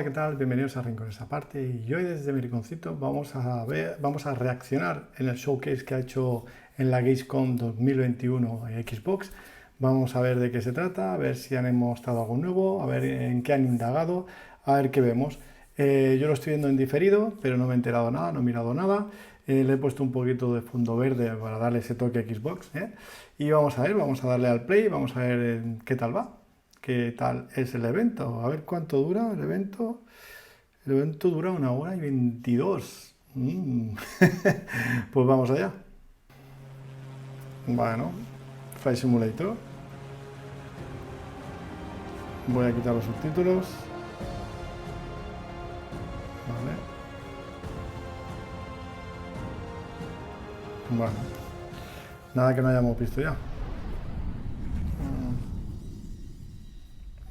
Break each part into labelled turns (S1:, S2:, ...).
S1: Hola, ¿qué tal? Bienvenidos a Rincones Aparte y hoy desde mi rinconcito vamos a reaccionar en el showcase que ha hecho en la GAMESCOM 2021 en Xbox. Vamos a ver de qué se trata, a ver si han mostrado algo nuevo, a ver en qué han indagado, a ver qué vemos. Yo lo estoy viendo en diferido, pero no me he enterado nada, no he mirado nada. Le he puesto un poquito de fondo verde para darle ese toque a Xbox. Y vamos a ver, vamos a darle al play, vamos a ver qué tal va. ¿Qué tal es el evento? A ver cuánto dura el evento. El evento dura 1 hora y 22. Pues vamos allá. Bueno, Flight Simulator. Voy a quitar los subtítulos. Vale. Bueno, nada que no hayamos visto ya.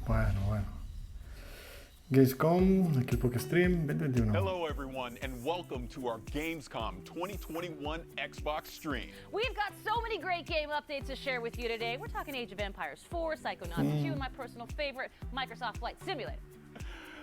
S1: Bueno. GAMESCOM, Xbox Stream 2021.
S2: Hello everyone and welcome to our GAMESCOM 2021 Xbox stream.
S3: We've got so many great game updates to share with you today. We're talking Age of Empires 4, Psychonauts 2, and my personal favorite, Microsoft Flight Simulator.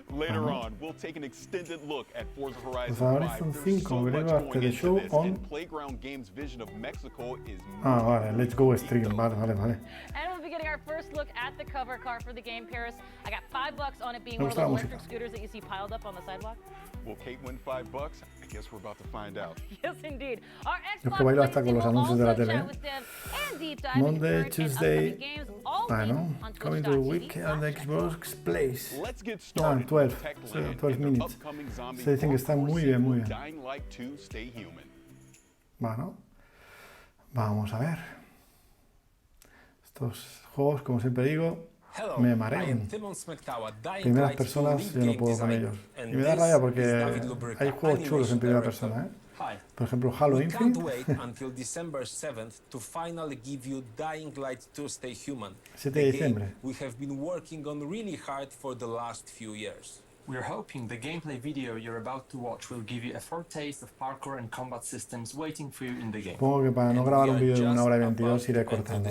S2: Later on, we'll take an extended look at Forza Horizon 5.
S1: Horizon
S2: There's
S1: 5,
S2: so much
S1: veremos
S2: going
S1: after the
S2: into
S1: show
S2: this,
S1: on...
S2: and Playground Games' vision of Mexico is
S1: vale, let's go stream, vale.
S3: And we'll be getting our first look at the cover car for the game, Paris. I got $5 on it being one of those electric scooters that you see piled up on the sidewalk.
S2: Will Kate win $5? I guess we're about to find out.
S3: Yes, indeed. Our
S1: Yo que bailo hasta con los anuncios de la tele. Monday,
S3: Monday,
S1: Tuesday,
S3: games, all
S1: bueno,
S3: on
S1: coming to the week and the Xbox Plays.
S2: Let's get started
S1: 12,
S2: with
S1: sí,
S2: Techland
S1: 12
S2: and the
S1: minutes.
S2: upcoming zombie
S1: Se dicen que está muy bien, muy bien.
S2: Dying Light 2 Stay Human.
S1: Bueno, vamos a ver. Estos juegos, como siempre digo, me marean. Primeras personas yo no puedo con ellos. Y me da rabia porque hay juegos chulos en primera persona, Por ejemplo, Halo Infinite. 7 de diciembre.
S4: We're hoping the gameplay video you're about to watch will give you a foretaste of parkour and combat systems waiting for you in the game.
S1: Supongo que para no grabar un vídeo de 1 hora y 22 iré cortando,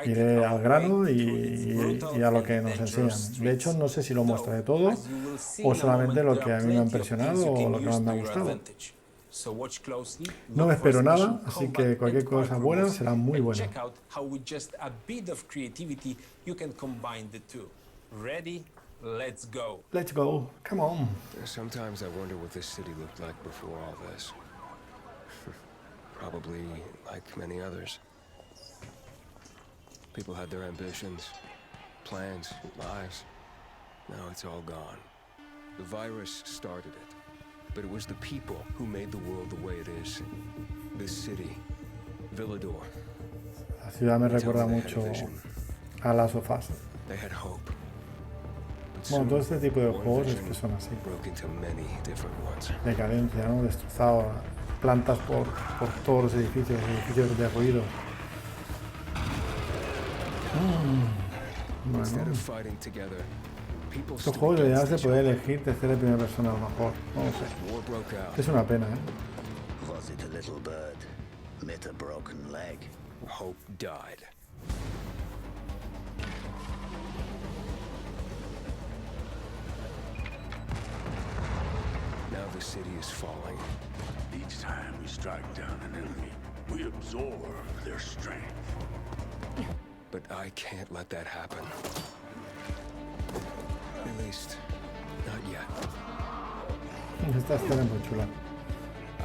S1: Iré al grano y a lo que nos enseñan. De hecho, no sé si lo muestra todo o solamente lo que a mí me ha impresionado o lo que más me ha gustado. No me espero nada, así que cualquier cosa buena será muy buena.
S4: Let's go.
S1: Let's go. Come on.
S5: Sometimes I wonder what this city looked like before all this. Probably like many others. People had their ambitions, plans, lives. Now it's all gone. The virus started it, but it was the people who made the world the way it is. This city, Villador.
S1: La ciudad me recuerda mucho a Last of Us.
S5: They had hope.
S1: Bueno, todo este tipo de juegos es que son así. Decadencia, ¿no? Destrozado, plantas por todos los edificios derruidos. Bueno. Estos juegos deberías de poder elegir tercera y primera persona a lo mejor. No lo sé. Es una pena,
S5: Now the city is falling.
S6: Each time we strike down an enemy, we absorb their strength.
S5: But I can't let that happen. At least, not yet.
S1: Esta escena es muy chula.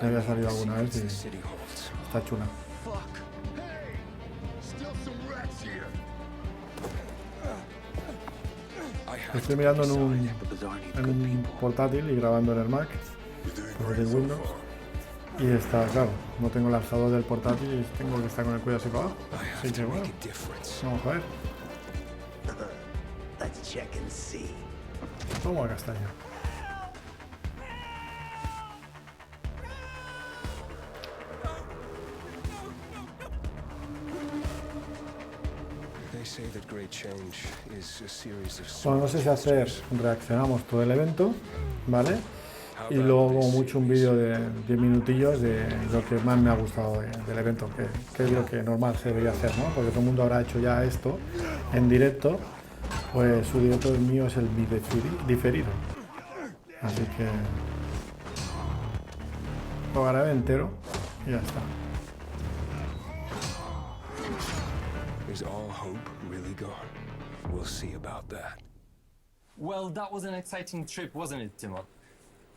S1: Me había salido alguna vez y está chula. Estoy mirando en un portátil y grabando en el Mac, desde el Windows, y está, claro, no tengo el alzador del portátil y tengo que estar con el cuello así para abajo, así que bueno, vamos a ver. Toma castaña. Bueno, no sé si hacer, reaccionamos todo el evento, ¿vale? Y luego como mucho un vídeo de 10 minutillos de lo que más me ha gustado del evento, que es lo que normal se debería hacer, ¿no? Porque todo el mundo habrá hecho ya esto en directo, pues su directo mío es el diferido. Así que lo grabé entero y ya está.
S5: Is all hope really gone? We'll see about that.
S4: Well, that was an exciting trip, wasn't it, Timo?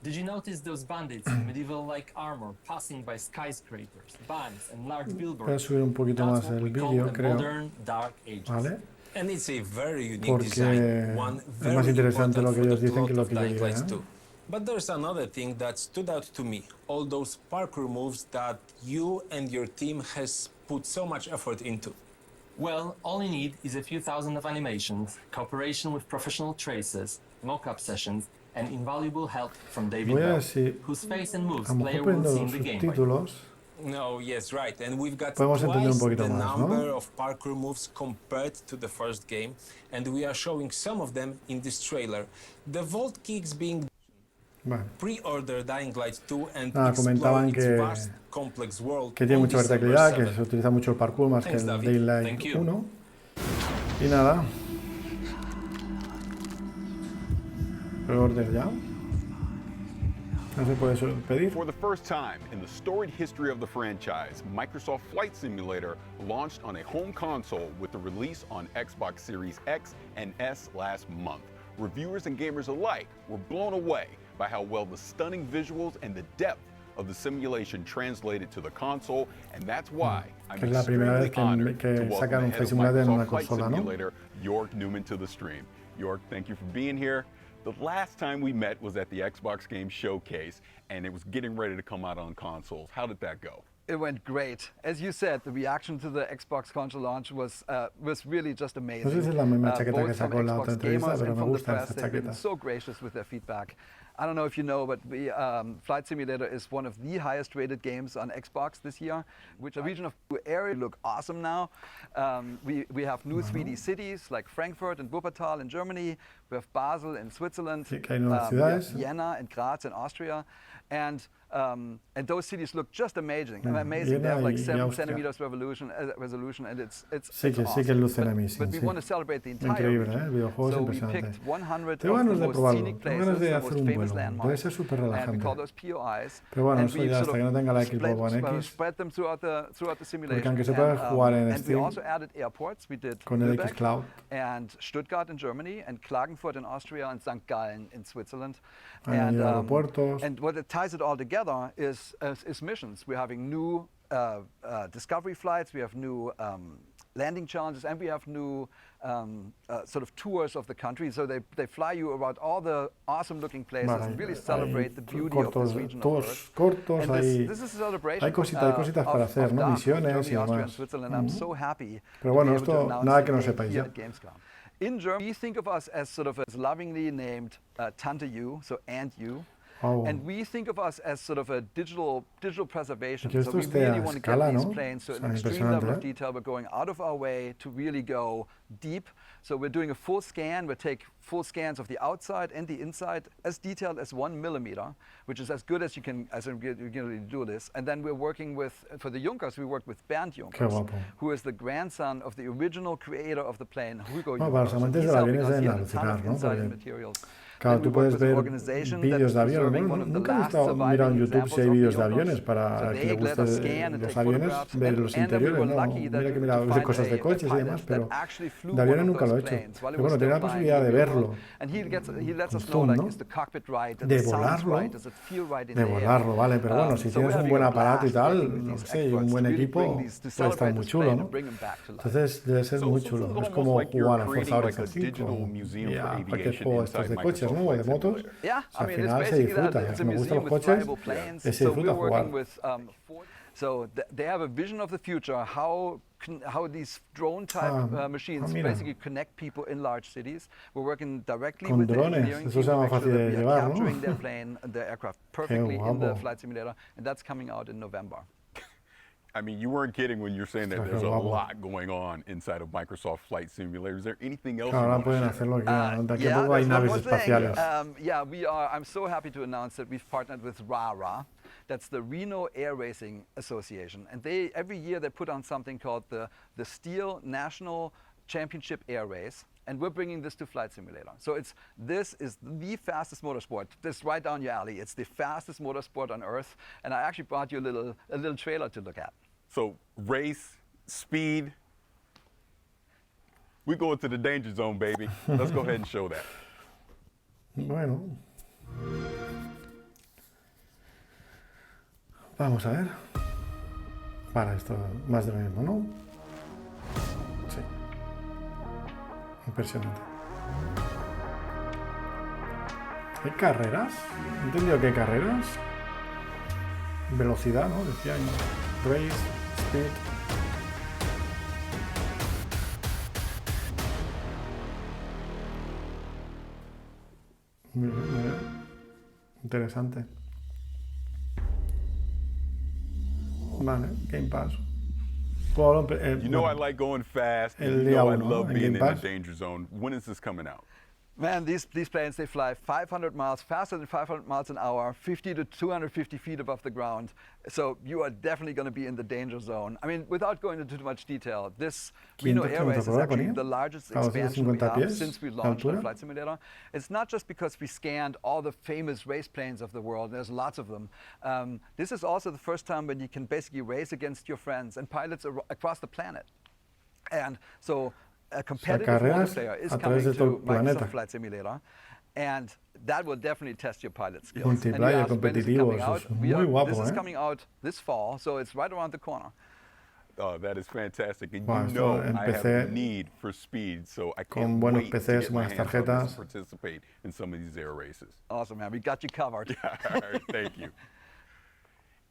S4: Did you notice those bandits in medieval-like armor passing by skyscrapers, banks, and large
S1: Voy a
S4: billboards?
S1: subir un poquito
S4: That's
S1: más
S4: what
S1: el
S4: we call
S1: vídeo,
S4: the
S1: creo.
S4: modern Dark Ages.
S1: ¿Vale?
S7: And it's a very unique
S1: Porque
S7: design, one
S1: es
S7: very
S1: más interesante
S7: important
S1: lo que
S7: for
S1: ellos
S7: the
S1: dicen que
S7: plot
S1: lo
S7: of
S1: que yo
S7: Dying
S1: digo,
S7: Light
S1: ¿eh?
S7: 2. But there's another thing that stood out to me, all those parkour moves that you and your team has put so much effort into.
S4: Well, all you need is a few thousand of animations, cooperation with professional tracers, mock-up sessions, and invaluable help from David
S1: Voy a ver
S4: Bell,
S1: si
S4: whose face and moves
S1: a lo
S4: player
S1: mejor
S4: will
S1: poniendo
S4: see in
S1: los
S4: the game.
S1: subtítulos.
S7: No, yes, right. And we've got
S1: Podemos entender un
S7: twice
S1: poquito
S7: the
S1: más, ¿no?
S7: number of parkour moves compared to the first game, and we are showing some of them in this trailer. The vault kicks being
S1: Bueno,
S7: pre-order Dying Light 2 and
S1: nada, comentaban
S7: explore its
S1: que,
S7: vast, complex world
S1: que tiene
S7: on
S1: mucha
S7: December
S1: verticalidad, que
S7: 7th.
S1: se utiliza mucho el parkour más
S7: Thanks,
S1: que el
S7: David.
S1: Daylight
S7: Thank you.
S1: 1. Y nada. Pre-order ya. No se puede pedir.
S2: For the first time in the storied history of the franchise, Microsoft Flight Simulator launched on a home console with the release on Xbox Series X and S last month. Reviewers and gamers alike were blown away by how well the stunning visuals and the depth of the simulation translated to the console, and that's why I'm
S1: Que es la primera
S2: extremely
S1: vez
S2: honored
S1: que
S2: to welcome
S1: sacan
S2: the
S1: un
S2: head
S1: Flight
S2: of
S1: Simulator en una
S2: Microsoft Flight
S1: consola, ¿no?
S2: Simulator, York Newman, to the stream. York, thank you for being here. The last time we met was at the Xbox Game Showcase, and it was getting ready to come out on consoles. How did that go?
S8: It went great. As you said, the reaction to the Xbox console launch was really just amazing.
S1: No sé si es la misma chaqueta que
S8: Both from
S1: sacó en la otra
S8: Xbox
S1: entrevista,
S8: gamers
S1: pero
S8: and
S1: me
S8: from the
S1: gusta
S8: press,
S1: esta
S8: they've been
S1: chaqueta.
S8: so gracious with their feedback. I don't know if you know, but Flight Simulator is one of the highest rated games on Xbox this year, which the region of area look awesome now. We have new 3D cities like Frankfurt and Wuppertal in Germany. We have Basel in Switzerland.
S1: Sí, que hay nuevas
S8: We have
S1: ciudades.
S8: Llena and Graz in Austria. And those cities look just amazing. Amazing. They
S1: Llena
S8: have like
S1: y
S8: 7
S1: Austria.
S8: centimeters resolution, and it's
S1: Sí que,
S8: awesome.
S1: sí que lucen a mí, sí,
S8: But we
S1: sí.
S8: want to celebrate the entire
S1: Increíble,
S8: region.
S1: ¿eh? El videojuego es
S8: So we
S1: impresionante.
S8: picked 100
S1: Tengo
S8: of the
S1: ganas de
S8: most
S1: probarlo,
S8: scenic
S1: tengo
S8: places,
S1: ganas de
S8: the
S1: hacer
S8: most
S1: un
S8: famous
S1: vuelo. Debe
S8: landmarks,
S1: ser súper
S8: and we
S1: relajante.
S8: call those POIs.
S1: Pero bueno,
S8: And
S1: eso
S8: we've
S1: ya
S8: sort
S1: hasta que no
S8: of
S1: tenga la Xbox One X,
S8: spread them throughout the simulation.
S1: aunque se puede jugar en
S8: and we
S1: Steam,
S8: also added airports. We did
S1: con el
S8: Lübeck
S1: xCloud.
S8: and Stuttgart in Germany, and Klagenfurt in Austria, and St. Gallen in Switzerland.
S1: Añadido aeropuertos.
S8: And what it ties it all together is missions. We're having new discovery flights, we have new landing challenges, and we have new sort of tours of the country. So they fly you around all the awesome looking places
S1: Vale,
S8: and really
S1: hay
S8: celebrate the beauty of this region of
S1: tours
S8: Earth.
S1: cortos,
S8: And
S1: hay,
S8: this is a celebration
S1: hay cositas para hacer, ¿no?
S8: DACH,
S1: Misiones
S8: Germany,
S1: y
S8: Austria, and
S1: demás.
S8: Switzerland. I'm so happy
S1: Pero
S8: to
S1: bueno,
S8: be able to
S1: esto
S8: announce
S1: nada
S8: the
S1: que no
S8: game
S1: sepáis
S8: here
S1: ya.
S8: at Gamescom. In Germany, we think of us as sort of as lovingly named Tante You, so and you.
S1: Oh.
S8: And we think of us as sort of a digital preservation.
S1: Que
S8: So
S1: esto
S8: we
S1: esté a
S8: really want to get
S1: escala,
S8: these
S1: ¿no?
S8: planes to
S1: O
S8: an
S1: sea,
S8: extreme
S1: impresionante,
S8: level of
S1: ¿eh?
S8: detail. We're going out of our way to really go deep. So we're doing a full scan. We take full scans of the outside and the inside, as detailed as 1 millimeter, which is as good as you can really do this. And then we're working with, for the Junkers, we work with Bernd
S1: Qué
S8: Junkers,
S1: guapo.
S8: who is the grandson of the original creator of the plane, Hugo
S1: Bueno, para los
S8: Junkers. And
S1: amantes
S8: he's
S1: del avión
S8: helping
S1: es
S8: us
S1: de
S8: get a ton
S1: alucinar,
S8: of
S1: ¿no?
S8: inside
S1: Porque,
S8: materials.
S1: claro,
S8: Then
S1: tú
S8: we work
S1: puedes
S8: with an
S1: ver
S8: organization
S1: vídeos
S8: that's
S1: de aviones.
S8: preserving
S1: Bueno,
S8: one of the
S1: nunca he
S8: last
S1: estado mirado en
S8: surviving
S1: YouTube si hay
S8: examples of
S1: vídeos de
S8: the
S1: aviones
S8: Junkers.
S1: para
S8: So
S1: el que le
S8: they let
S1: guste
S8: us scan and
S1: los
S8: take
S1: aviones,
S8: photographs,
S1: ver
S8: and
S1: los
S8: then we
S1: interiores,
S8: were
S1: ¿no?
S8: lucky that
S1: Mira que
S8: to
S1: mira de
S8: find
S1: cosas de
S8: a
S1: coches y
S8: pilot
S1: demás,
S8: that
S1: pero
S8: actually flew
S1: de aviones
S8: one of
S1: nunca lo he
S8: those
S1: hecho.
S8: planes while
S1: Pero
S8: it was
S1: bueno, tiene la
S8: still
S1: posibilidad de
S8: flying in the
S1: verlo,
S8: world. And he lets us know,
S1: zoom,
S8: like,
S1: ¿no?
S8: is the cockpit right?
S1: De
S8: The sounds
S1: volarlo,
S8: right? Does it feel right in
S1: de
S8: the air?
S1: volarlo, vale, pero bueno, si
S8: So
S1: tienes
S8: we're
S1: un
S8: having
S1: buen
S8: a
S1: aparato y
S8: blast
S1: tal,
S8: working with
S1: no
S8: these
S1: sé, y un
S8: experts
S1: buen
S8: to really
S1: equipo,
S8: bring these- to
S1: puede estar
S8: celebrate
S1: muy
S8: this
S1: chulo,
S8: plane
S1: ¿no?
S8: and bring them back to life.
S1: Entonces debe ser muy
S2: So
S1: chulo.
S2: this is
S1: Es
S2: almost
S1: como
S2: like you're
S1: jugar a
S2: creating
S1: Forza
S2: like a
S1: Horizon
S2: digital
S1: 5
S2: museum
S1: y
S2: for
S1: a cualquier
S2: aviation
S1: juego estos
S2: inside
S1: de coches, ¿no? O de
S2: Microsoft Flight
S1: motos.
S2: Simulator.
S8: Yeah,
S1: Al
S8: I mean,
S1: final
S8: it's
S1: se
S8: basically
S1: disfruta,
S8: that. It's
S1: si
S8: a
S1: me gustan
S8: museum
S1: los
S8: with
S1: coches,
S8: flyable planes.
S1: se
S8: So
S1: disfruta
S8: we're working
S1: jugar.
S8: with so they have a vision of the future, how these drone type machines
S1: mira.
S8: basically connect people in large cities. We're working directly
S1: Con
S8: with the
S1: drones,
S8: engineering
S1: eso
S8: team
S1: sea
S8: to
S1: más
S8: make
S1: fácil
S8: sure that
S1: de
S8: we are
S1: llevar, ¿no?
S8: capturing their plane, their aircraft perfectly in the
S1: guapo.
S8: flight simulator, and that's coming out in November.
S2: I mean, you weren't kidding when you're saying that
S1: Qué
S2: there's a
S1: guapo.
S2: lot going on inside of Microsoft Flight Simulator. Is there anything else you
S1: Ahora
S2: want to
S1: pueden
S2: share?
S1: hacer lo que quieran. De aquí a
S8: Yeah,
S1: poco hay
S8: there's one
S1: naves
S8: more thing.
S1: espaciales.
S8: Yeah, we are. I'm so happy to announce that we've partnered with RARA. That's the Reno Air Racing Association, and every year they put on something called the Steel National Championship Air Race. and we're bringing this to Flight Simulator. So this is the fastest motorsport. This is right down your alley. It's the fastest motorsport on Earth, and I actually brought you a little trailer to look at.
S2: So race, speed, we go into the danger zone, baby. Let's go ahead and show that.
S1: Bueno. Vamos a ver. Para esto, más de lo mismo, ¿no? Sí. Impresionante. ¿Hay carreras? ¿He entendido que hay carreras? Velocidad, ¿no? Decía ahí. Race, speed. Muy bien, muy bien. Interesante. Vale, Game Pass.
S2: You know I like going fast, and you know I love being in the danger zone. When is this coming out?
S8: Man, these planes, they fly 500 miles, faster than 500 miles an hour, 50 to 250 feet above the ground. So you are definitely going to be in the danger zone. I mean, without going into too much detail, this Reno Air Race is actually the largest expansion we have since we launched on Flight Simulator. It's not just because we scanned all the famous race planes of the world, there's lots of them. This is also the first time when you can basically race against your friends and pilots across the planet. And so a competitive multiplayer is coming to Microsoft Flight Simulator, and that will definitely test your pilot skills.
S1: Multiplayer competitivo, eso es muy guapo,
S8: This is coming out this fall, so it's right around the corner.
S2: Oh, that is fantastic, and you know I have a need for speed, so I can't wait to get my hands on this and participate in some of these air races.
S8: Awesome, man. We got you covered.
S2: All right, thank you.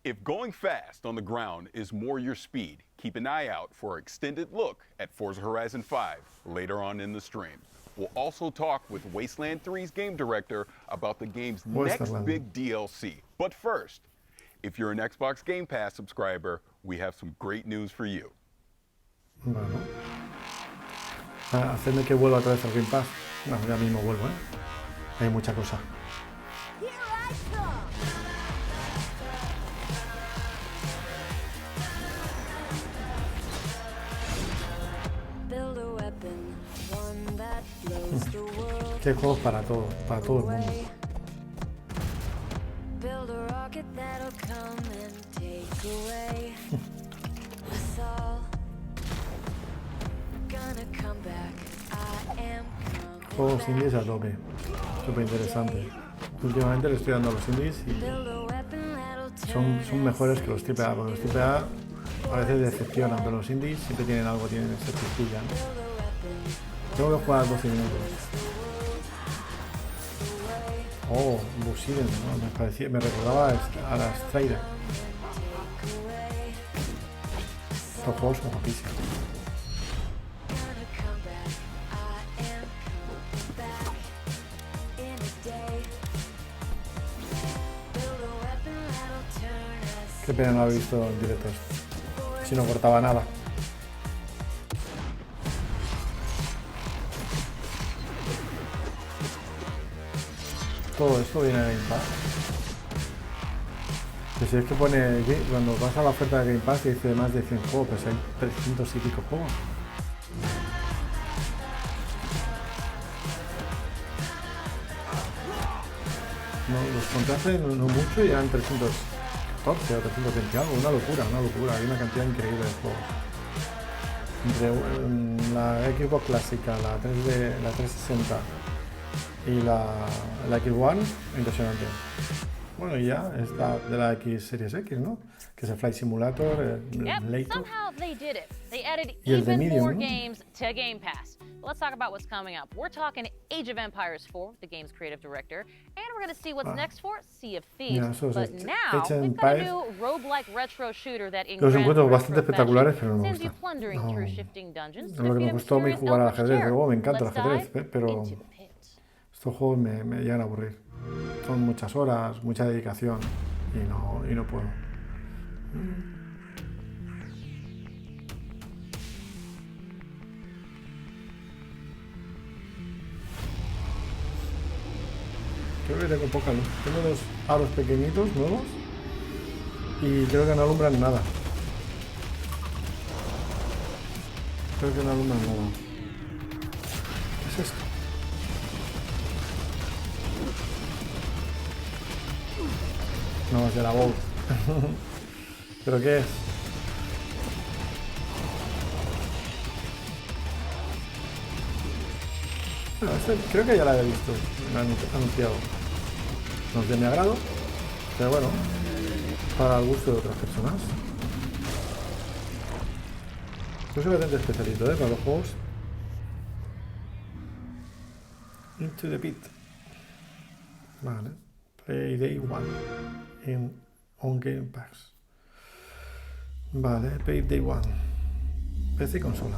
S2: If going fast on the ground is more your speed, keep an eye out for an extended look at Forza Horizon 5 later on in the stream. We'll also talk with Wasteland 3's game director about the game's next big DLC. But first, if you're an Xbox Game Pass subscriber, we have some great news for you.
S1: Bueno. Hacedme que vuelva otra vez al Game Pass. No, ya mismo vuelvo, ¿eh? Hay mucha cosa. Que hay juegos para todo el mundo. Juegos indies a tope, súper interesante. Últimamente le estoy dando a los indies y son mejores que los AAA, porque los AAA a veces decepcionan, pero los indies siempre tienen algo, tienen esa chispilla, ¿no? Tengo que jugar 12 minutos. Oh, Busiden, ¿no? Me recordaba a la Strider. Estos juegos son guapísimos. Qué pena no haber visto en directos. Si no cortaba nada. Todo esto viene de Game Pass. Que si es que pone, cuando vas a la oferta de Game Pass te dice más de 100 juegos, pues hay 300 y pico juegos. No, los contrastes no mucho y eran 314 o 320 algo, una locura, hay una cantidad increíble de juegos. Entre la Xbox clásica, la 360 y la X One, impresionante. Bueno, y ya está de la X Series X, ¿no? Que es el Flight Simulator, el Later.
S3: Somehow they did it. They added
S1: Y el de
S3: even
S1: Medium,
S3: more
S1: ¿no?
S3: games to Game Pass. Let's talk about what's coming up. We're talking Age of Empires 4, the game's creative director, and we're going to see what's next for Sea of Thieves.
S1: Mira, eso es
S3: But now
S1: Age of
S3: we've got a
S1: Empires.
S3: new roguelike retro shooter that in
S1: Los
S3: grand
S1: encuentro
S3: retro
S1: bastante espectaculares, pero no me
S3: sends you
S1: gustan.
S3: plundering
S1: No.
S3: through shifting dungeons to
S1: Lo que
S3: defeat
S1: me
S3: a
S1: gustó a mí
S3: mysterious
S1: jugar al
S3: elfish
S1: ajedrez,
S3: terror.
S1: luego me encanta el
S3: Let's
S1: ajedrez,
S3: dive
S1: pero
S3: into the pit.
S1: estos juegos me llegan a aburrir. Son muchas horas, mucha dedicación y no puedo. Creo que tengo poca luz. Tengo dos aros pequeñitos nuevos y creo que no alumbran nada. es esto? No, es de la boat. ¿Pero qué es? Bueno, este creo que ya la había visto, me han anunciado. No es de mi agrado, pero bueno, para el gusto de otras personas. Yo soy bastante especialito, para los juegos. Into the Pit. Vale. Play Day 1 on Game Pass. Vale, Play Day 1. PC y consola.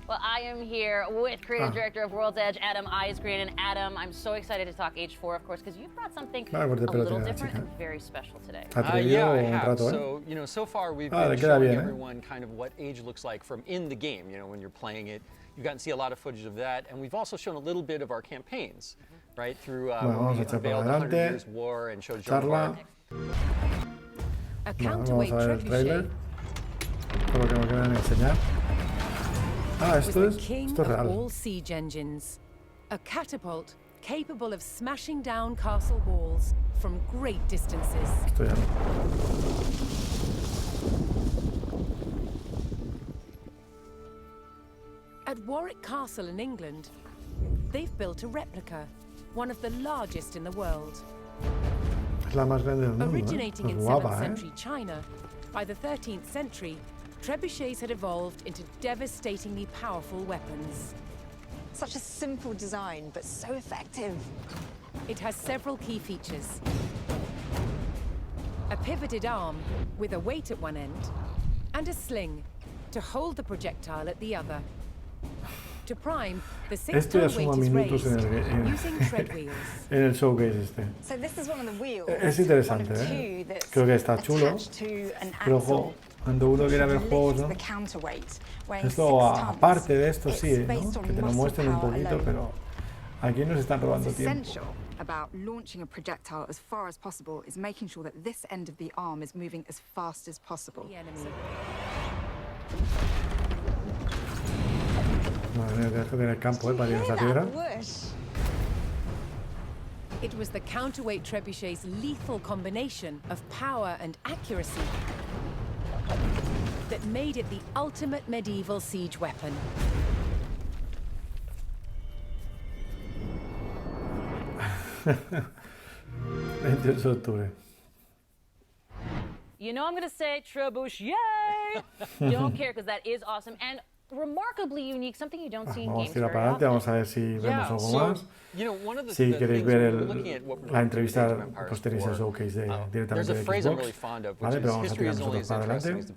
S3: Well, I am here with creative director of World's Edge, Adam Eisgreen. And Adam, I'm so excited to talk H4, of course, because you brought something a little different and very special today.
S9: Yeah, I have. So, so far we've been showing everyone kind of what age looks like from in the game, when you're playing it. You've gotten to see a lot of footage of that, and we've also shown a little bit of our campaigns, right? Through when we unveiled the 100 Years' War and showed Joan of Arc.
S1: Vamos a ver el trailer. Por lo que me quedan enseñar. Ah, esto es real.
S10: All siege engines. A catapult capable of smashing down castle walls from great distances.
S1: Esto ya no.
S10: At Warwick Castle in England, they've built a replica, one of the largest in the world.
S1: Es la más grande del mundo,
S10: Originating in
S1: guapa,
S10: 7th century China, by the 13th century, trebuchets had evolved into devastatingly powerful weapons.
S11: Such a simple design, but so effective.
S10: It has several key features. A pivoted arm with a weight at one end, and a sling to hold the projectile at the other. To prime, the
S1: Esto ya suma minutos en el showcase este.
S11: So this is one of the wheels,
S1: es interesante, creo que está chulo, pero ojo, cuando uno quiere ver juegos, ¿no? Esto aparte de esto sí, ¿no? Que te lo muestren un poquito, pero aquí nos están robando tiempo.
S12: About launching a projectile as far as possible is making sure that this end of the arm is moving as fast as possible.
S1: Madre mía, esto tiene el campo, para ir a esa piedra.
S10: It was the counterweight trebuchet's lethal combination of power and accuracy that made it the ultimate medieval siege weapon.
S1: 28 de octubre.
S3: I'm going to say trebuchet. Don't care, because that is awesome and remarkably unique, something you don't see in
S1: Vamos
S3: games
S1: a tirar para adelante, vamos a ver si vemos algo más. Si queréis ver la entrevista, pues tenéis el showcase directamente de Xbox. Vale, pero vamos a tirar nosotros para adelante.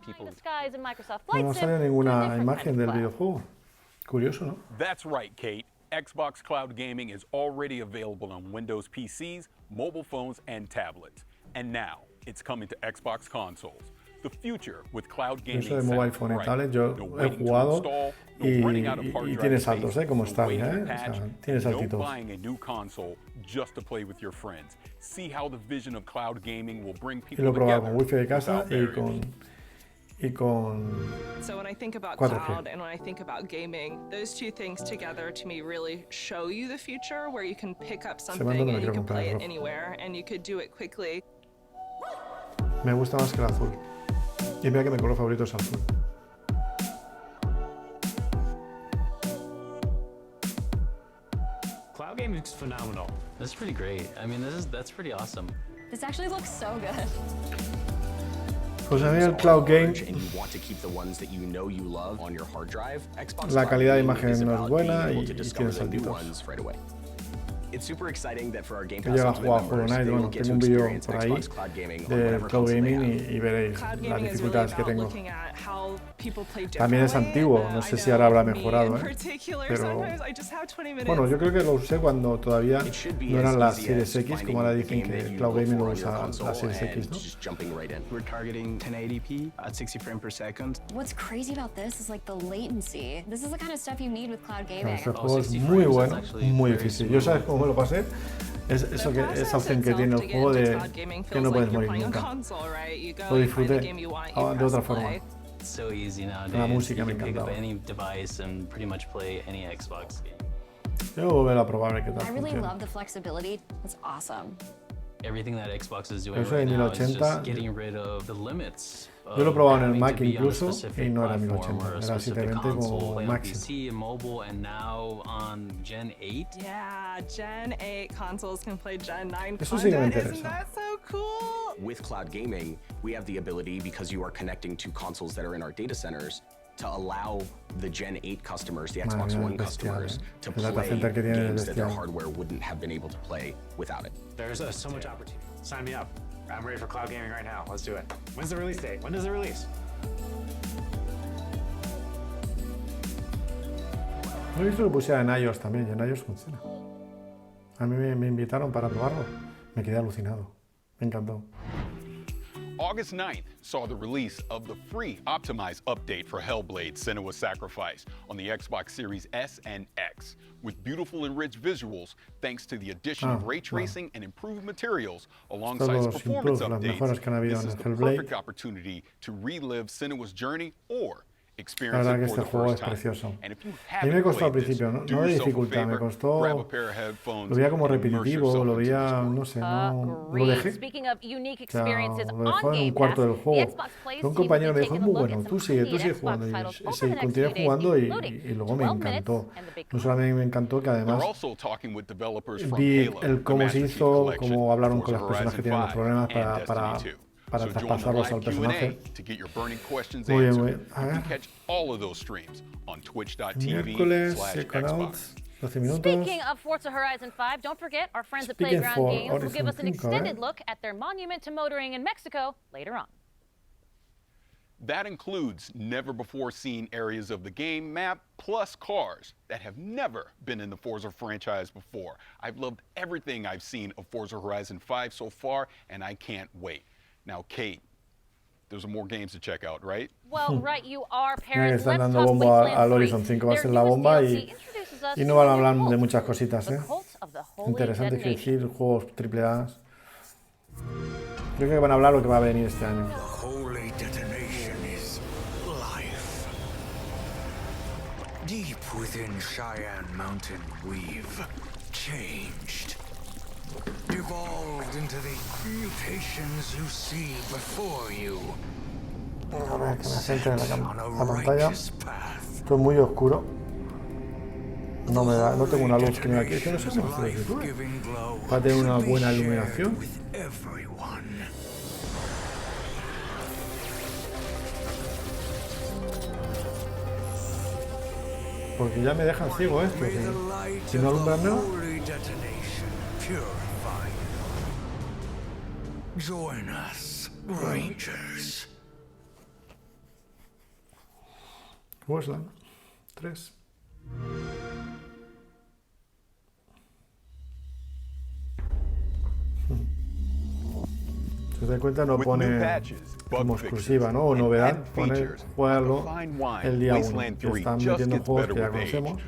S1: No sale ninguna imagen del videojuego. Curioso, ¿no?
S2: That's right, Kate. Xbox Cloud Gaming is already available on Windows PCs, mobile phones, and tablets. And now, it's coming to Xbox consoles. The future with cloud gaming.
S1: Eso de mobile phone y tablet, yo he jugado y tiene saltos, como Stadia, o sea, tiene saltitos.
S2: Buying a new console just to play with your friends. See how the vision of cloud gaming will bring people
S1: together. Y lo he probado con wifi de casa y con
S13: So when I think about
S1: 4G.
S13: cloud and when I think about gaming, those two things together to me really show you the future where you can pick up something and you can play it anywhere and you could do it quickly.
S1: Me gusta más que el azul. Y mira que mi color favorito es azul.
S14: Cloud gaming is phenomenal. That's pretty great. I mean, that's pretty awesome.
S15: This actually looks so good.
S1: Pues a mí el cloud game, la calidad de imagen no es buena y tiene saltitos. Que llega a jugar Fortnite, bueno, tengo un vídeo por ahí de cloud gaming y veréis las dificultades que tengo. También es antiguo, no sé si ahora habrá mejorado, pero bueno, yo creo que lo usé cuando todavía no eran las Series X, como ahora dicen que cloud gaming lo usa las Series X, ¿no?
S16: We're targeting 1080p at 60 frames per second.
S15: What's crazy about this is like the latency. This is the kind of stuff you need with cloud gaming.
S1: Este juego es muy bueno, muy difícil. Yo sabes cómo me lo pasé, esa opción que tiene el juego de que no puedes morir nunca. Lo disfruté de otra forma.
S14: So easy nowadays.
S1: La música me
S14: you can pick up
S1: encantaba.
S14: any device and pretty much play any Xbox game.
S1: Yo voy a volver a probar qué tal
S15: I really
S1: funciona.
S15: love the flexibility. It's awesome.
S14: Everything that Xbox is doing
S1: Eso
S14: right
S1: en
S14: now is
S1: 1080.
S14: just getting rid of the limits.
S1: Yo lo he probado en el
S14: having
S1: Mac
S14: to be on a
S1: incluso
S14: specific
S1: y no era
S14: platform
S1: 1080,
S14: or a
S1: era
S14: specific
S1: 720
S14: console,
S1: como
S14: play on
S1: máximo.
S14: PC and mobile, and now on Gen 8.
S13: Yeah, Gen 8 consoles can play Gen 9
S1: Eso sí que me
S13: content.
S1: interesa.
S13: Isn't that so cool?
S17: With cloud gaming, we have the ability, because you are connecting to consoles that are in our data centers, to allow the Gen 8 customers, the Xbox One customers, to play games that their hardware wouldn't have been able to play without it.
S18: There's so much opportunity. Sign me up. I'm ready for cloud gaming right now. Let's do it. When's the release date? When does it release?
S1: No he visto que pusiera en iOS también, y en iOS funciona. A mí me invitaron para probarlo. Me quedé alucinado. Me encantó.
S2: August 9th saw the release of the free optimized update for Hellblade: Senua's Sacrifice on the Xbox Series S and X, with beautiful and rich visuals thanks to the addition of ray tracing and improved materials alongside performance updates. This is the perfect opportunity to relive Senua's journey or
S1: La verdad que este juego es precioso. A mí me costó al principio, no de dificultad, me costó, lo veía como repetitivo, lo veía, no sé, no, lo dejé. O sea, lo dejó en un cuarto del juego. Un compañero me dijo, es muy bueno, tú sigue jugando. Y continué jugando y luego me encantó. No solamente me encantó, que además vi cómo se hizo, cómo hablaron con las personas que tienen los problemas para traspasarlos al personaje. Muy bien, muy bien. A ver. Miércoles, Rincones, 12 minutos.
S3: Speaking of Forza Horizon 5, don't forget our friends at Playground Games will give us an extended look at their monument to motoring in Mexico later on.
S2: That includes never-before-seen areas of the game map, plus cars that have never been in the Forza franchise before. I've loved everything I've seen of Forza Horizon 5 so far, and I can't wait. Now, Kate, there's more games to check out, right?
S3: Well, right, you are, Paris.
S1: Están dando bomba al Horizon 5, va a ser la bomba y no van a hablar de muchas cositas, ¿eh? Interesantes que decir, juegos AAA. Creo que van a hablar lo que va a venir este año.
S6: Deep within Cheyenne Mountain, we've changed. Evolved into the mutations you see before you.
S1: A ver, que me centre en la pantalla. Esto es muy oscuro. No me da, no tengo una luz que me da aquí. Es que no sé cómo hacer eso. Para tener una buena iluminación. Porque ya me dejan ciego esto. Si no alumbran nada.
S6: Join us, Rangers.
S1: Westland 3. Si te das cuenta, no pone como exclusiva, ¿no? O novedad, pone jugarlo el día 1. Que están metiendo juegos que ya conocemos.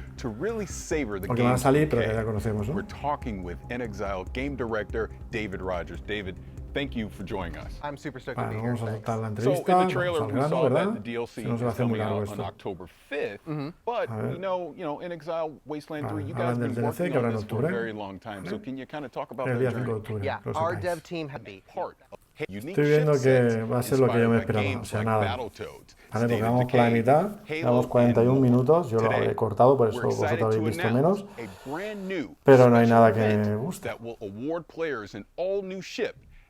S1: O que van a salir, pero que ya conocemos, ¿no?
S2: We're talking with In-Exile game director David Rogers. David, thank you for joining us.
S19: I'm super stoked to be here.
S1: Vamos a soltar la entrevista, vamos al grano, ¿verdad? Si no se va a hacer muy largo esto.
S2: October 5th, but we know, In-Exile Wasteland 3, you guys have
S1: del
S2: been
S1: DLC
S2: working
S1: que habrá
S2: on
S1: en
S2: this for a
S1: octubre.
S2: very long time. So can you kind of talk about
S1: El
S2: that
S1: día 5 de
S2: journey?
S1: octubre.
S19: Yeah, our dev team had been
S2: Part of
S1: Estoy viendo que va a ser lo que yo me esperaba, o sea, nada. Vale, porque vamos por la mitad, llevamos 41 minutos, yo lo habré cortado, por eso vosotros habéis visto menos, pero no hay nada que me guste.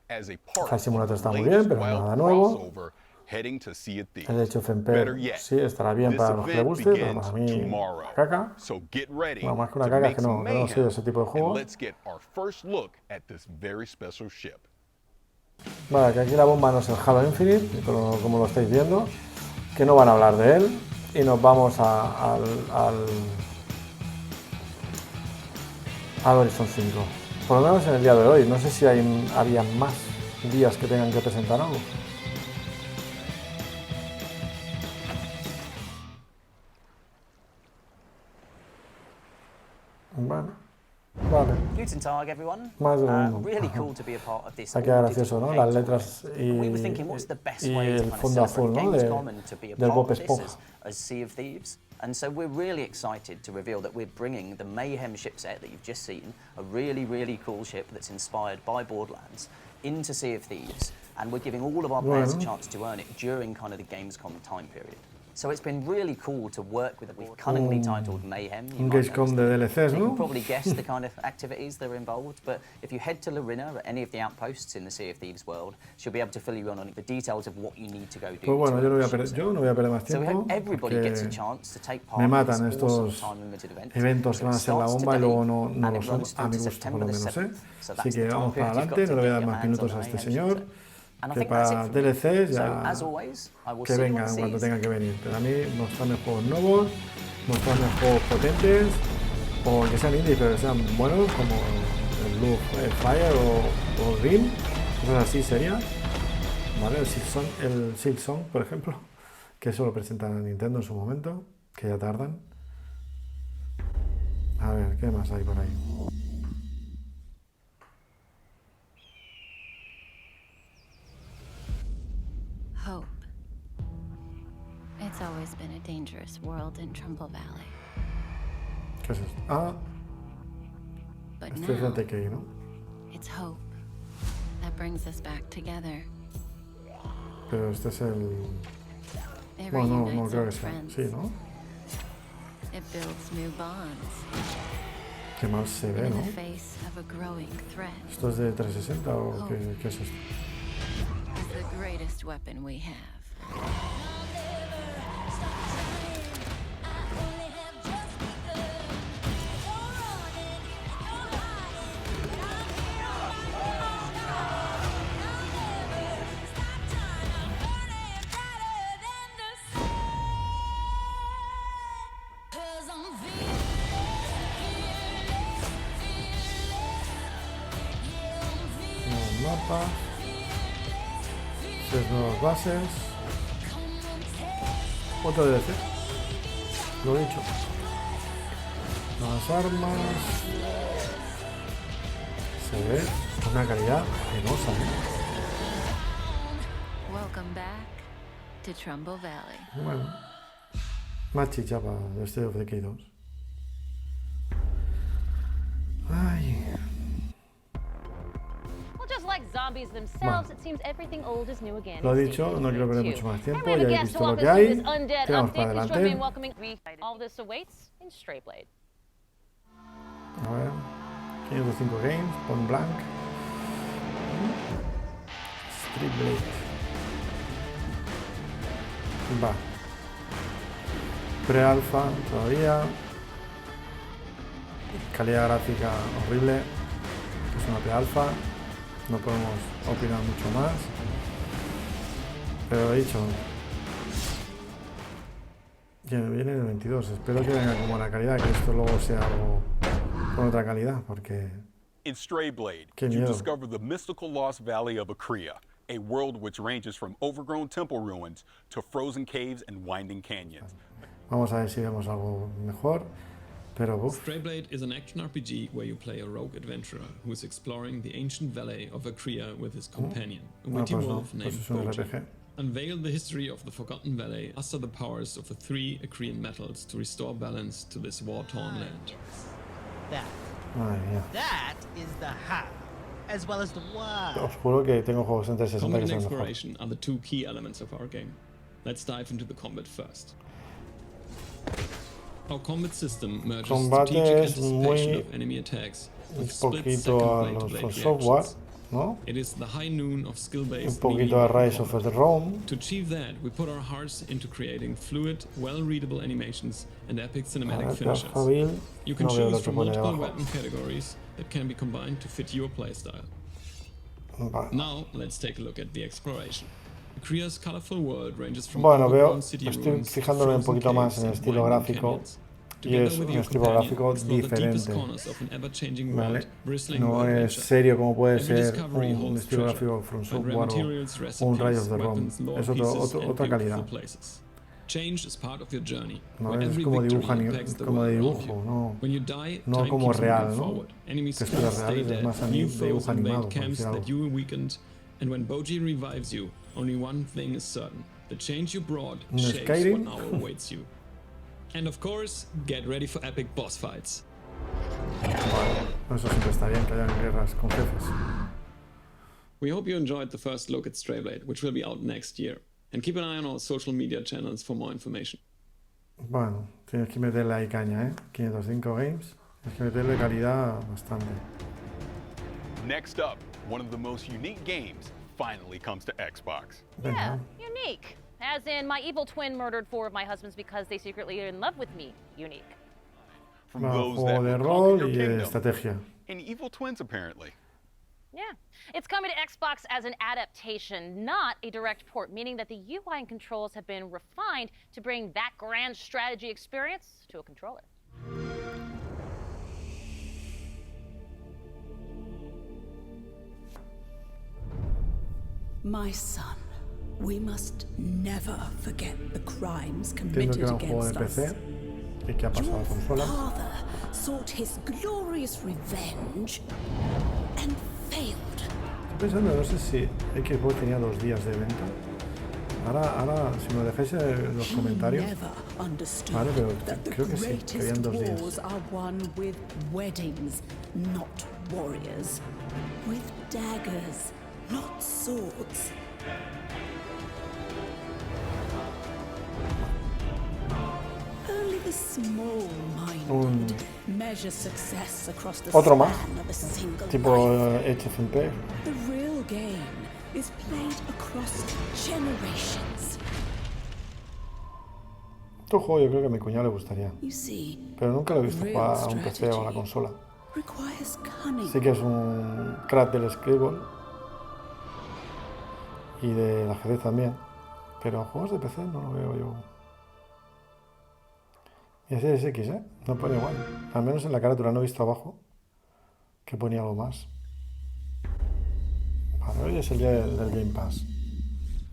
S1: El Simulator está muy bien, pero nada nuevo. El de Age of Empires sí, estará bien para los que les guste, pero para mí, una caca. Bueno, más que una caca es que no soy de ese tipo de juego. Vale, que aquí la bomba no es el Halo Infinite, como lo estáis viendo, que no van a hablar de él, y nos vamos al Horizon 5. Por lo menos en el día de hoy, no sé si había más días que tengan que presentar algo. Bueno. Vale.
S20: Guten Tag, everyone.
S1: Más de uno.
S20: Really cool to be a part of this.
S1: Está queda gracioso, ¿no? Las letras y el fondo azul, ¿no? Del Bob Esponja.
S20: And so we're really excited to reveal that we're bringing the Mayhem ship set that you've just seen, a really, really cool ship that's inspired by Borderlands, into Sea of Thieves, and we're giving all of our players a chance to earn it during kind of the Gamescom time period. So it's been really cool to work with it. We've cunningly titled Mayhem.
S1: Un Gamescom de DLCs,
S20: you
S1: ¿no?
S20: can probably guess the kind of activities that are involved, but if you head to Lorena at any of the outposts in the Sea of Thieves world, she'll be able to fill you in on the details of what you need to go do.
S1: Pues bueno, yo no voy a perder más
S20: So we
S1: tiempo,
S20: hope everybody gets a chance to take part
S1: me
S20: in
S1: matan
S20: this
S1: estos
S20: awesome time-limited event.
S1: eventos que van a ser la bomba y luego no lo son, a mi gusto por lo menos, ¿eh? Así que vamos para adelante, no le voy a dar más minutos a este señor, que para DLCs ya que vengan cuando tengan que venir. Pero a mí mostrarme juegos nuevos, mostrarme juegos potentes, o que sean indies pero que sean buenos, como el Blue Fire o Rim, cosas así serias, ¿vale? El Silksong, por ejemplo, que eso lo presentan a Nintendo en su momento, que ya tardan. A ver, ¿qué más hay por ahí?
S21: Hope. It's always been a dangerous world in Trumbull Valley.
S1: ¿Qué es esto? Ah,
S21: But
S1: este es
S21: now,
S1: el TK, ¿no?
S21: it's hope that brings us back together.
S1: Pero este es el...
S21: It
S1: Bueno, no
S21: reunites
S1: creo que
S21: old
S1: sea.
S21: friends.
S1: Sí, ¿no?
S21: It builds new bonds.
S1: Qué mal se ve,
S21: In
S1: ¿no?
S21: the face of a growing threat.
S1: ¿Esto es de 360 o qué es esto?
S21: Is the greatest weapon we have.
S1: Nuevos mapas, 6 nuevas bases, otro DLC, lo he dicho, nuevas armas, se ve una calidad penosa, ¿eh?
S21: Welcome back to Trumbull Valley.
S1: Bueno, más chicha para el State of Decay 2. Ay.
S3: Just like zombies themselves, it seems everything old is new again.
S1: Lo he dicho, no quiero perder mucho más tiempo, ya he visto lo que hay, tiramos para adelante.
S3: All this awaits in Strayblade.
S1: A ver, 505 games, Point Blank, Strayblade. Va. Pre-alfa todavía. Calidad gráfica horrible, es una pre-alfa. No podemos opinar mucho más, pero he dicho, viene el 22, espero que venga con buena calidad, que esto luego sea algo con otra calidad, porque...
S2: In Strayblade,
S1: Qué
S2: you
S1: miedo.
S2: discover the mystical lost valley of Akria, a world which ranges from overgrown temple ruins to frozen caves and winding canyons.
S1: Vamos a ver si vemos algo mejor. Pero,
S22: Strayblade is an action RPG where you play a rogue adventurer who is exploring the ancient valley of Akria with his companion, a witty wolf named Boji. Unveil the history of the Forgotten Valley, muster the powers of the 3 Akrian metals to restore balance to this war-torn land.
S23: That is the how, as well as the why.
S1: Os juro que tengo juegos en 360
S22: Combat
S1: que
S22: and
S1: son mejor.
S22: exploration are the 2 key elements of our game. Let's dive into the combat first. Our combat system merges strategic anticipation of enemy attacks with split-second blade-to-blade
S1: software,
S22: reactions.
S1: ¿no?
S22: It is the high noon of skill-based
S1: Un poquito a Rise of the Rome.
S22: To achieve that, we put our hearts into creating fluid, well-readable animations and epic cinematic finishes. You can choose from multiple weapon categories that can be combined to fit your playstyle. Now, let's take a look at the exploration. Akria's colorful world ranges from
S1: estoy fijándome un poquito más en el estilo gráfico y es un estilo gráfico diferente, ¿vale? No es serio como puede ser un estilo gráfico From Software o un Rise of the Rome, es otra calidad. No es como como de dibujo, no como real, ¿no? Texturas reales, es más dibujo animado, por decir algo.
S22: And when Boji revives you, only one thing is certain. The change you brought shapes what now awaits you. And of course, get ready for epic boss fights.
S1: Bueno, eso siempre está bien, que hayan guerras con jefes.
S22: We hope you enjoyed the first look at Stray Blade, which will be out next year. And keep an eye on our social media channels for more information.
S1: Bueno, tienes que meterle ahí caña, ¿eh? 505 games. Tienes que meterle calidad bastante.
S2: Next up, one of the most unique games finally comes to Xbox.
S3: Yeah, unique. As in, my evil twin murdered 4 of my husbands because they secretly are in love with me. Unique.
S2: From those that
S1: juego de
S2: will
S1: rol
S2: conquer
S1: y
S2: your
S1: de
S2: kingdom.
S1: estrategia.
S2: And evil twins, apparently.
S3: Yeah. It's coming to Xbox as an adaptation, not a direct port, meaning that the UI and controls have been refined to bring that grand strategy experience to a controller.
S4: My son, we must never forget the crimes
S1: Entiendo que
S4: committed
S1: era un juego de
S4: against
S1: PC
S4: us.
S1: y que ha pasado a
S4: Your
S1: consolas.
S4: father sought his glorious revenge and failed.
S1: Estoy pensando, no sé si Xbox tenía 2 días de venta. Ahora, si me lo dejáis en los comentarios. Vale, pero creo que sí, que habían 2 días.
S4: Wars are won with weddings, not warriors. With daggers, not swords. Only the small-minded measure success across the
S1: Otro más,
S4: span of a single
S1: tipo
S4: life.
S1: HFMP.
S4: The real game is played across generations.
S1: Este juego yo creo que a mi cuñado le gustaría.
S4: You see,
S1: Pero nunca lo he visto
S4: real
S1: jugar a un PC o a la
S4: strategy
S1: consola.
S4: requires cunning.
S1: Sí que es un crack del Scrabble y del ajedrez también, pero juegos de PC no lo veo yo. Y ese es X, ¿eh? No pone igual. Al menos en la carátula no he visto abajo que ponía algo más. Vale, hoy es el día del Game Pass.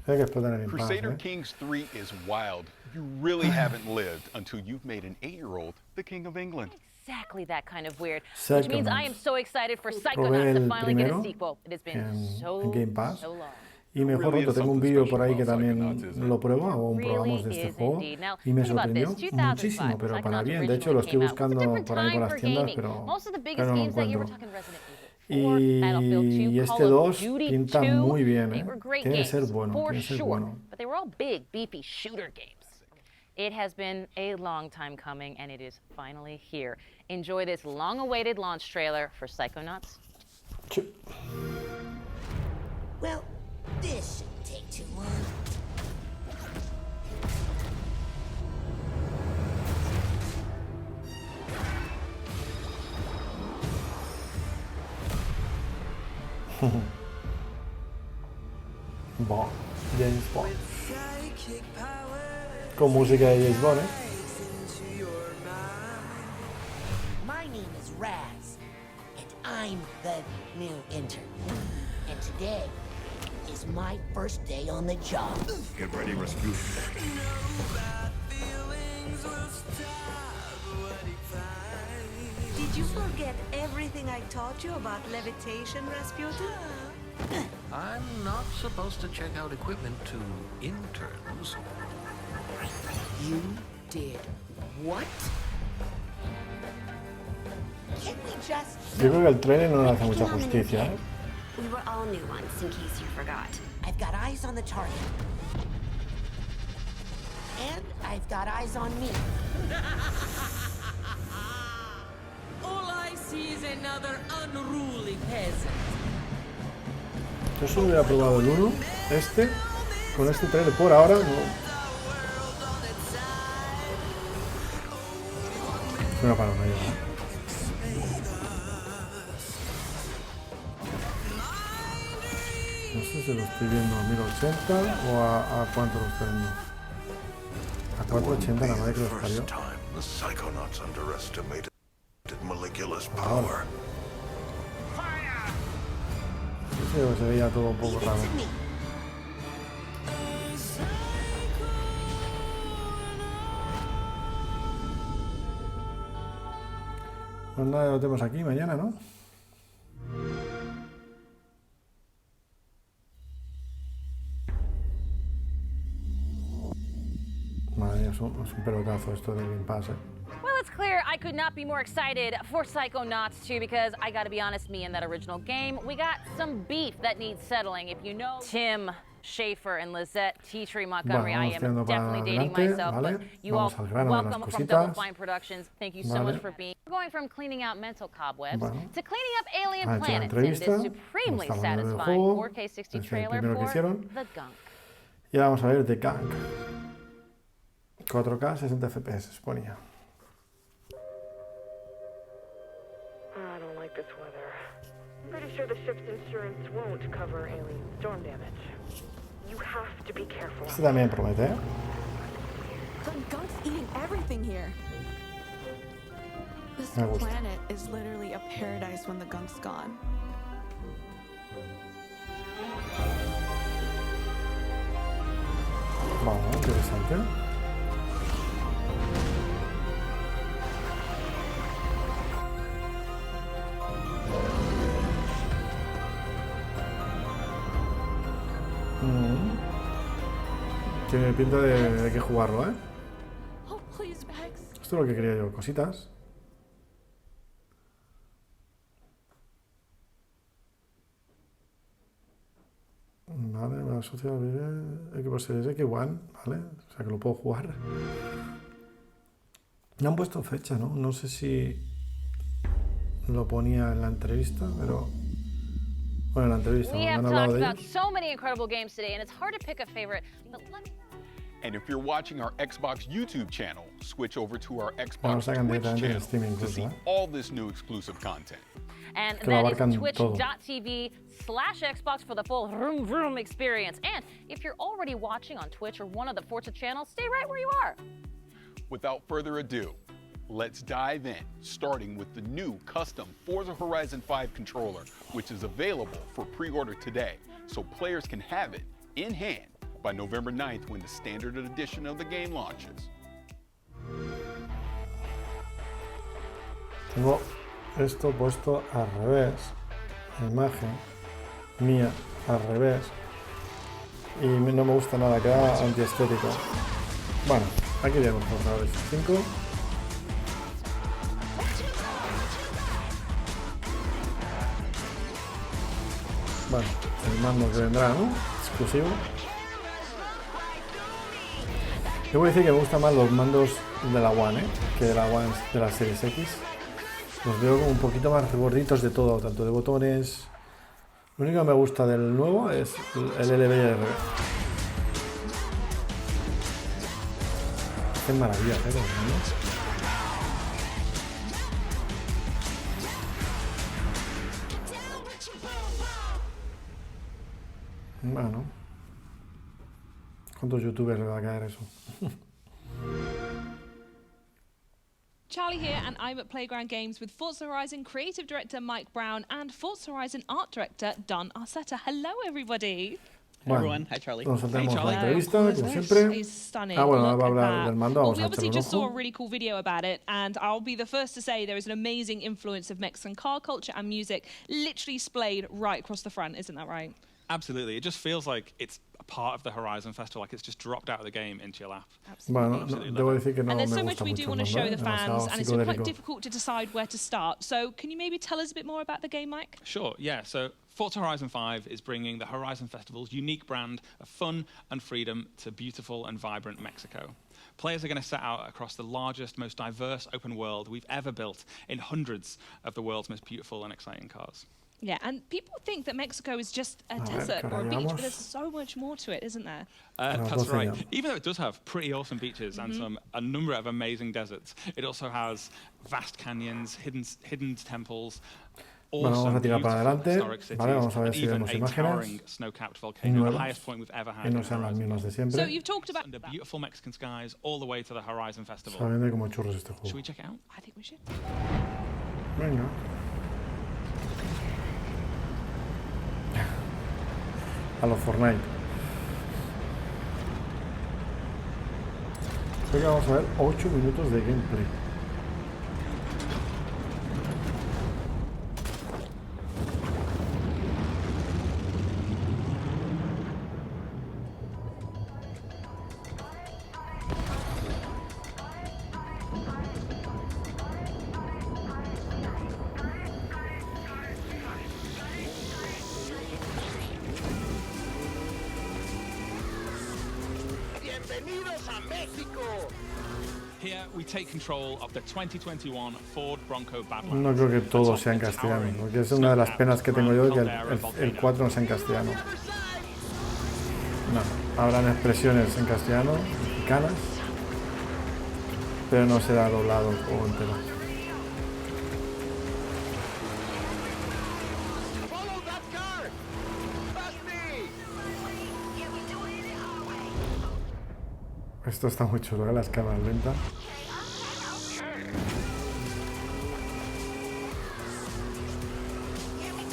S1: Hay que explotar el Game Pass,
S2: Crusader
S1: ¿eh?
S2: Kings 3 is wild. You really haven't lived until you've made an 8-year-old the King of England.
S3: Exactly that kind of weird. Which means I am so excited for
S1: Probé
S3: Psychonauts to
S1: el
S3: finally get a
S1: primero
S3: sequel. It has been
S1: en Game Pass.
S3: so long.
S1: Y mejor roto, tengo un vídeo por ahí que también lo pruebo, hago un probamos de este juego y me sorprendió muchísimo, pero para bien. De hecho lo estoy buscando por ahí por las tiendas, pero no lo encuentro. Y este 2 pinta muy bien, ¿eh? Tiene que ser bueno, tiene que ser bueno.
S3: But they were all big, beefy shooter games. It has been a long time coming, and it is finally here. Enjoy this long-awaited launch trailer for Psychonauts.
S5: Well, this shouldn't take too long.
S1: Bond, James Bond. Con música de James Bond, ¿eh?
S5: My name is Raz, and I'm the new intern. And today is my first day on the job.
S6: Get ready, Rasputin.
S7: Did you forget everything I taught you about levitation, Rasputin?
S24: I'm not supposed to check out equipment to interns.
S5: You did what? Can't we just...
S1: Yo creo que el trailer no le hace mucha justicia, ¿eh?
S7: We were all new ones, in case you forgot.
S5: I've got eyes on the target. And I've got eyes on me.
S7: All I see is another unruly peasant.
S1: Yo solo hubiera probado el 1, con este trailer por ahora, no. Es una paranoia, ¿no? No sé si lo estoy viendo a 1080 o a cuánto lo estoy viendo. A 480 la madre que lo salió.
S6: The Psychonauts underestimated Maligula's power.
S1: Se veía todo un poco raro. Pues nada, lo tenemos aquí mañana, ¿no? Madre mía, es un pelotazo esto del Game Pass,
S3: Well, it's clear I could not be more excited for Psychonauts 2 because I gotta be honest, me and that original game, we got some beef that needs settling. If you know Tim Schafer and Lizette T-Tree Montgomery, I am definitely dating myself, but you all welcome from Double Fine Productions. Thank you so much for being. We're going from cleaning out mental cobwebs to cleaning up alien planets in this supremely satisfying 4K 60 trailer for The Gunk.
S1: Y ahora vamos a ver The Gunk. 4K 60 FPS, ponía.
S8: I don't like this weather. I'm pretty sure the ship's insurance won't cover alien storm damage. You have to be careful.
S1: Este también promete,
S9: The Gunk's eating everything here. This planet is literally a paradise when the Gunk's gone.
S1: Vamos, interesante. Tiene pinta de que jugarlo, ¿eh? Esto es lo que quería yo, cositas. Vale, me asocia a equipo Series X1, ¿vale? O sea que lo puedo jugar. No han puesto fecha, ¿no? No sé si lo ponía en la entrevista, pero... Bueno, en la entrevista
S3: We
S1: me
S3: have
S1: han hablado
S3: talked
S1: de
S3: about
S1: ellos.
S3: so many incredible games today, and it's hard to pick a favorite, but let me...
S2: And if you're watching our Xbox YouTube channel, switch over to our
S1: Lo
S2: Xbox
S1: sacan
S2: Twitch
S1: directamente en
S2: channel
S1: Steam
S2: to
S1: incluso,
S2: see
S1: ¿eh?
S2: all this new exclusive content.
S3: And
S1: Que lo
S3: that is
S1: abarcan todo.
S3: twitch.tv/Xbox for the full vroom vroom experience. And if you're already watching on Twitch or one of the Forza channels, stay right where you are.
S2: Without further ado, let's dive in, starting with the new custom Forza Horizon 5 controller, which is available for pre-order today, so players can have it in hand by November 9th when the standard edition of the game launches.
S1: Tengo esto puesto al revés, la imagen mía al revés, y no me gusta nada, queda antiestético. Bueno, aquí tenemos Forza Horizon 5. Bueno, el mando que vendrá, ¿no? Exclusivo. Debo decir que me gustan más los mandos de la One, que de la One de la Series X. Los veo como un poquito más gorditos de todo, tanto de botones. Lo único que me gusta del nuevo es el LB y el RB. Hacen maravillas, los mandos. Bueno. ¿Cuántos youtubers le va a caer eso?
S11: Charlie here, and I'm at Playground Games with Forza Horizon creative director Mike Brown and Forza Horizon art director Don Arceta. Hello, everybody.
S1: Bueno,
S11: everyone. Hi, Charlie.
S1: Nos saltamos
S11: Hey,
S1: la
S11: Charlie.
S1: entrevista, como siempre.
S11: Is stunning.
S1: Bueno,
S11: Look
S1: va a
S11: at
S1: hablar
S11: that.
S1: del mando,
S11: Well,
S1: vamos
S11: we
S1: a
S11: obviously
S1: echarle un
S11: just saw a
S1: ojo.
S11: really cool video about it, and I'll be the first to say there is an amazing influence of Mexican car culture and music literally splayed right across the front, isn't that right?
S12: Absolutely. It just feels like it's a part of the Horizon Festival, like it's just dropped out of the game into your lap.
S1: Bueno, debo decir que no
S11: And
S1: me
S11: there's so much
S1: gusta
S11: we
S1: mucho
S11: do want to
S1: el
S11: show
S1: mando,
S11: the fans, and it's
S1: demasiado
S11: quite
S1: psicodélico.
S11: difficult to decide where to start. So can you maybe tell us a bit more about the game, Mike?
S12: Sure, yeah. So Forza Horizon 5 is bringing the Horizon Festival's unique brand of fun and freedom to beautiful and vibrant Mexico. Players are going to set out across the largest, most diverse open world we've ever built in hundreds of the world's most beautiful and exciting cars.
S11: Yeah, and people think that Mexico is just a desert or a beach, but there's so much more to it, isn't there?
S12: That's right. Even though it does have pretty awesome beaches and a number of amazing deserts, it also has vast canyons, hidden temples,
S1: Bueno, vamos a tirar para adelante, vale, vamos a ver si vemos imágenes nuevas y no sean las mismas de siempre.
S12: So you've talked about the beautiful Mexican skies all the way to the Horizon Festival.
S1: Se vende como churros este
S12: Should
S1: juego.
S12: we check it out?
S11: I think we should.
S1: Venga. A los Fortnite. Creo que vamos a ver 8 minutos de gameplay.
S10: Bienvenidos a México.
S12: Here we take control of the 2021 Ford Bronco Badlands.
S1: No creo que todo sea en castellano, porque es una de las penas que tengo yo, que el 4 no sea en castellano. No, habrán expresiones en castellano, mexicanas, pero no será doblado el juego entero. Esto está muy chulo, ¿eh? Las cámaras lentas.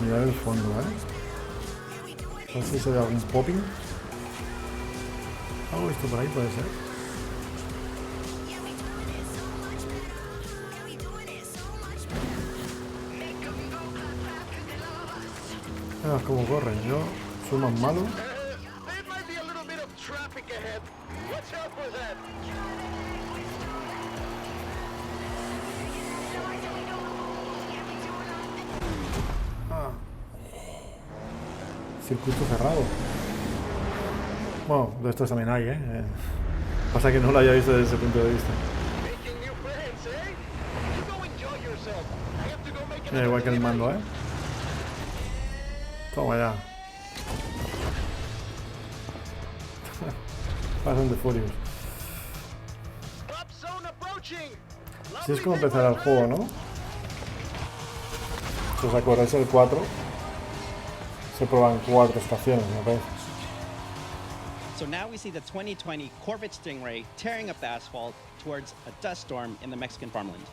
S1: Mirad el fondo, ¿eh? No sé si se ve algún popping. ¿Algo visto por ahí puede ser? Mirad cómo corren, yo soy más malo. Circuito cerrado. Bueno, de estos también hay, pasa que no lo haya visto desde ese punto de vista. Mira, igual que el mando, Toma ya. Pasan de furios. Así es como empezará el juego, ¿no? Si os acordáis, el 4 se prueban 4 estaciones, me parece.
S14: So now we see the 2020 Corvette Stingray tearing up the asphalt towards a dust storm in the Mexican farmland.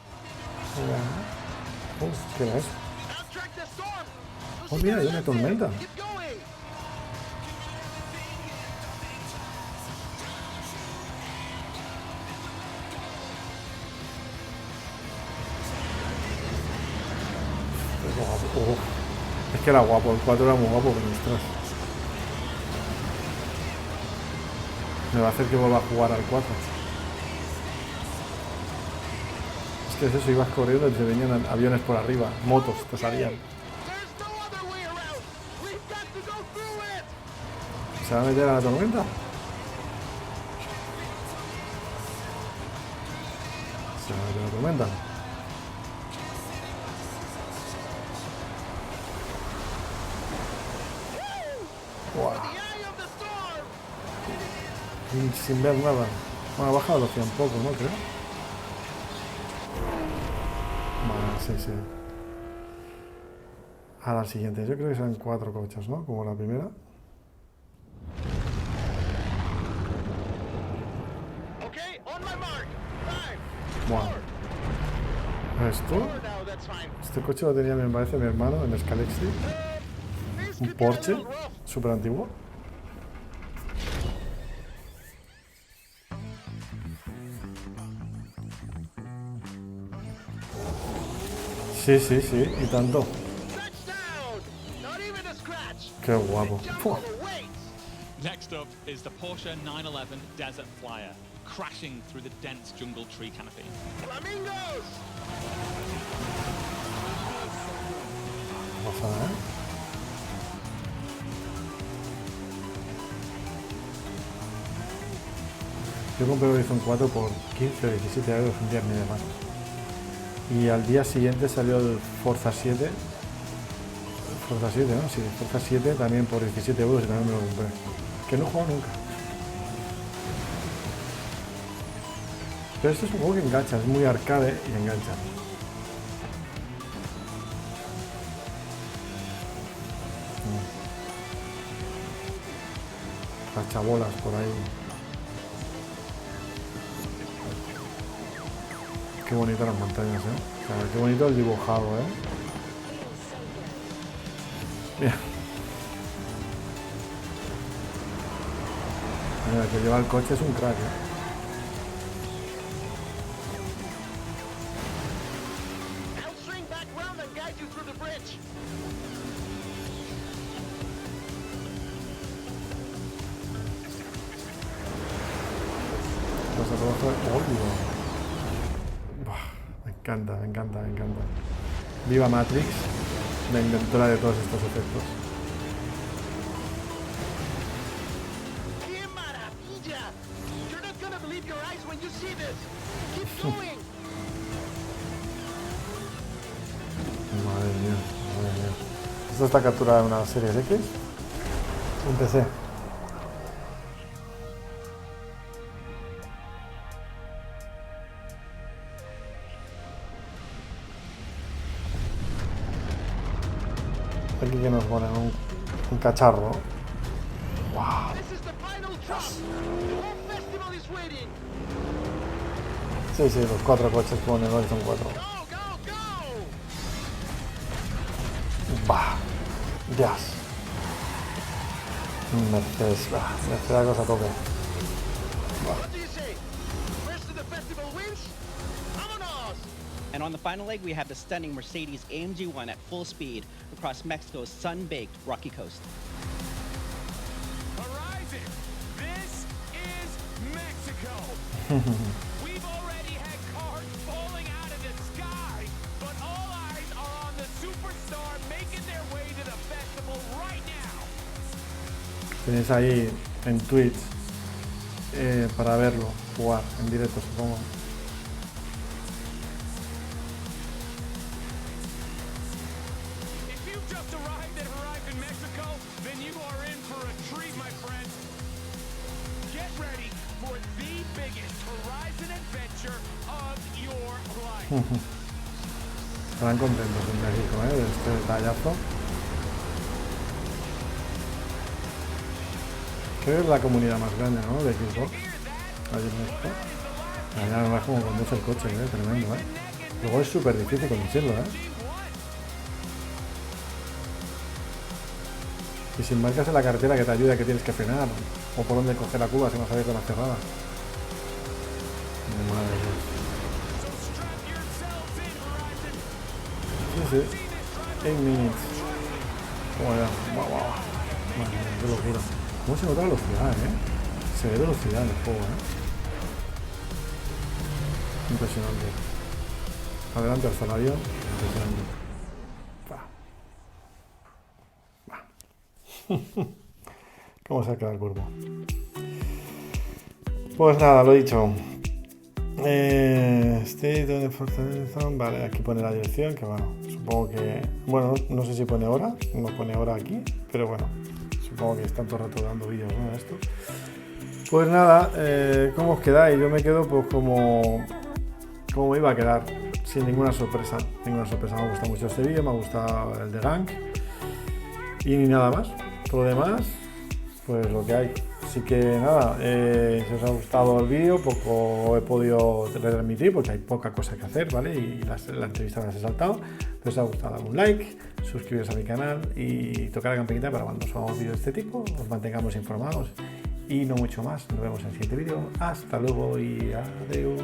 S1: ¿Qué es? Oh, mira, hay una tormenta. Es que era guapo, el 4 era muy guapo, pero ostras. Me va a hacer que vuelva a jugar al 4. Es que es eso, ibas corriendo y te venían aviones por arriba, motos te salían. ¿Se va a meter a la tormenta? ¿Se va a meter a la tormenta? Sin ver nada. Bueno, ha bajado la velocidad un poco, ¿no? Creo. Vale, sí, sí. A la siguiente. Yo creo que serán 4 coches, ¿no? Como la primera. Bueno. Esto. Este coche lo tenía, me parece, mi hermano en Scalexi. Un Porsche. Súper antiguo. Sí, sí, sí, y tanto. Qué guapo.
S12: Next up is the Porsche 911 Desert Flyer, crashing through the dense jungle tree canopy.
S10: Flamingos!
S1: Vamos a ver. Yo compré el Horizon 4 por 15 o 17 euros un viernes de más. Y al día siguiente salió el Forza 7. Forza 7, ¿no? Sí, Forza 7 también por 17 euros y también me lo compré. Que no he jugado nunca. Pero esto es un juego que engancha, es muy arcade y engancha. Cachabolas por ahí. Qué bonitas las montañas, O sea, qué bonito el dibujado, Mira. Mira, el que lleva el coche es un crack, Vas a trabajar ólido. Me encanta, me encanta, me encanta. Viva Matrix, la inventora de todos estos efectos.
S10: ¡Qué maravilla! believe your eyes when you see this. Keep going.
S1: Madre mía, madre mía. ¿Esto está capturado en una Series X? Un PC. Aquí que nos ponen un cacharro. ¡Wow! Sí, sí, los 4 coches ponen Horizon 4. ¡Bah! ¡Jazz! Mercedes, bah, Mercedes a tope.
S14: And on the final leg, we have the stunning Mercedes AMG 1 at full speed across Mexico's sun-baked rocky coast.
S10: Horizon, this is Mexico. We've already had cars falling out of the sky, but all eyes are on the superstar making their way to the festival right now.
S1: Tenéis ahí en Twitch para verlo jugar en directo, supongo. Estarán contentos en México, de este detallazo. Creo que es la comunidad más grande, ¿no?, de Xbox allí en México. Ya no es como conduce el coche, tremendo, Luego es súper difícil conducirlo, Y sin marcas en la carretera que te ayuda, que tienes que frenar, o por dónde coger la curva si no sabes con la cerrada. Madre mía. Sí, 8 minutes. Como ya. Wow. Madre mía, qué locura. ¿Cómo se nota la velocidad, Se ve velocidad en el juego, Impresionante. Adelante hasta el avión. Impresionante. ¿Cómo se ha quedado el cuerpo? Pues nada, lo he dicho. Vale, aquí pone la dirección, que bueno, supongo que... Bueno, no sé si pone hora, no pone hora aquí, pero bueno, supongo que están todo el rato dando vídeos, ¿no?, esto. Pues nada, ¿cómo os quedáis? Yo me quedo pues como me iba a quedar, sin ninguna sorpresa. Me ha gustado mucho este vídeo, me ha gustado el de Gunk y ni nada más. Todo lo demás, pues lo que hay. Así que nada, si os ha gustado el vídeo, poco he podido retransmitir porque hay poca cosa que hacer, ¿vale? Y la entrevista me las he saltado. Pero si os ha gustado, dad un like, suscribiros a mi canal y tocar la campanita para cuando subamos vídeos de este tipo, os mantengamos informados. Y no mucho más, nos vemos en el siguiente vídeo. Hasta luego y adiós.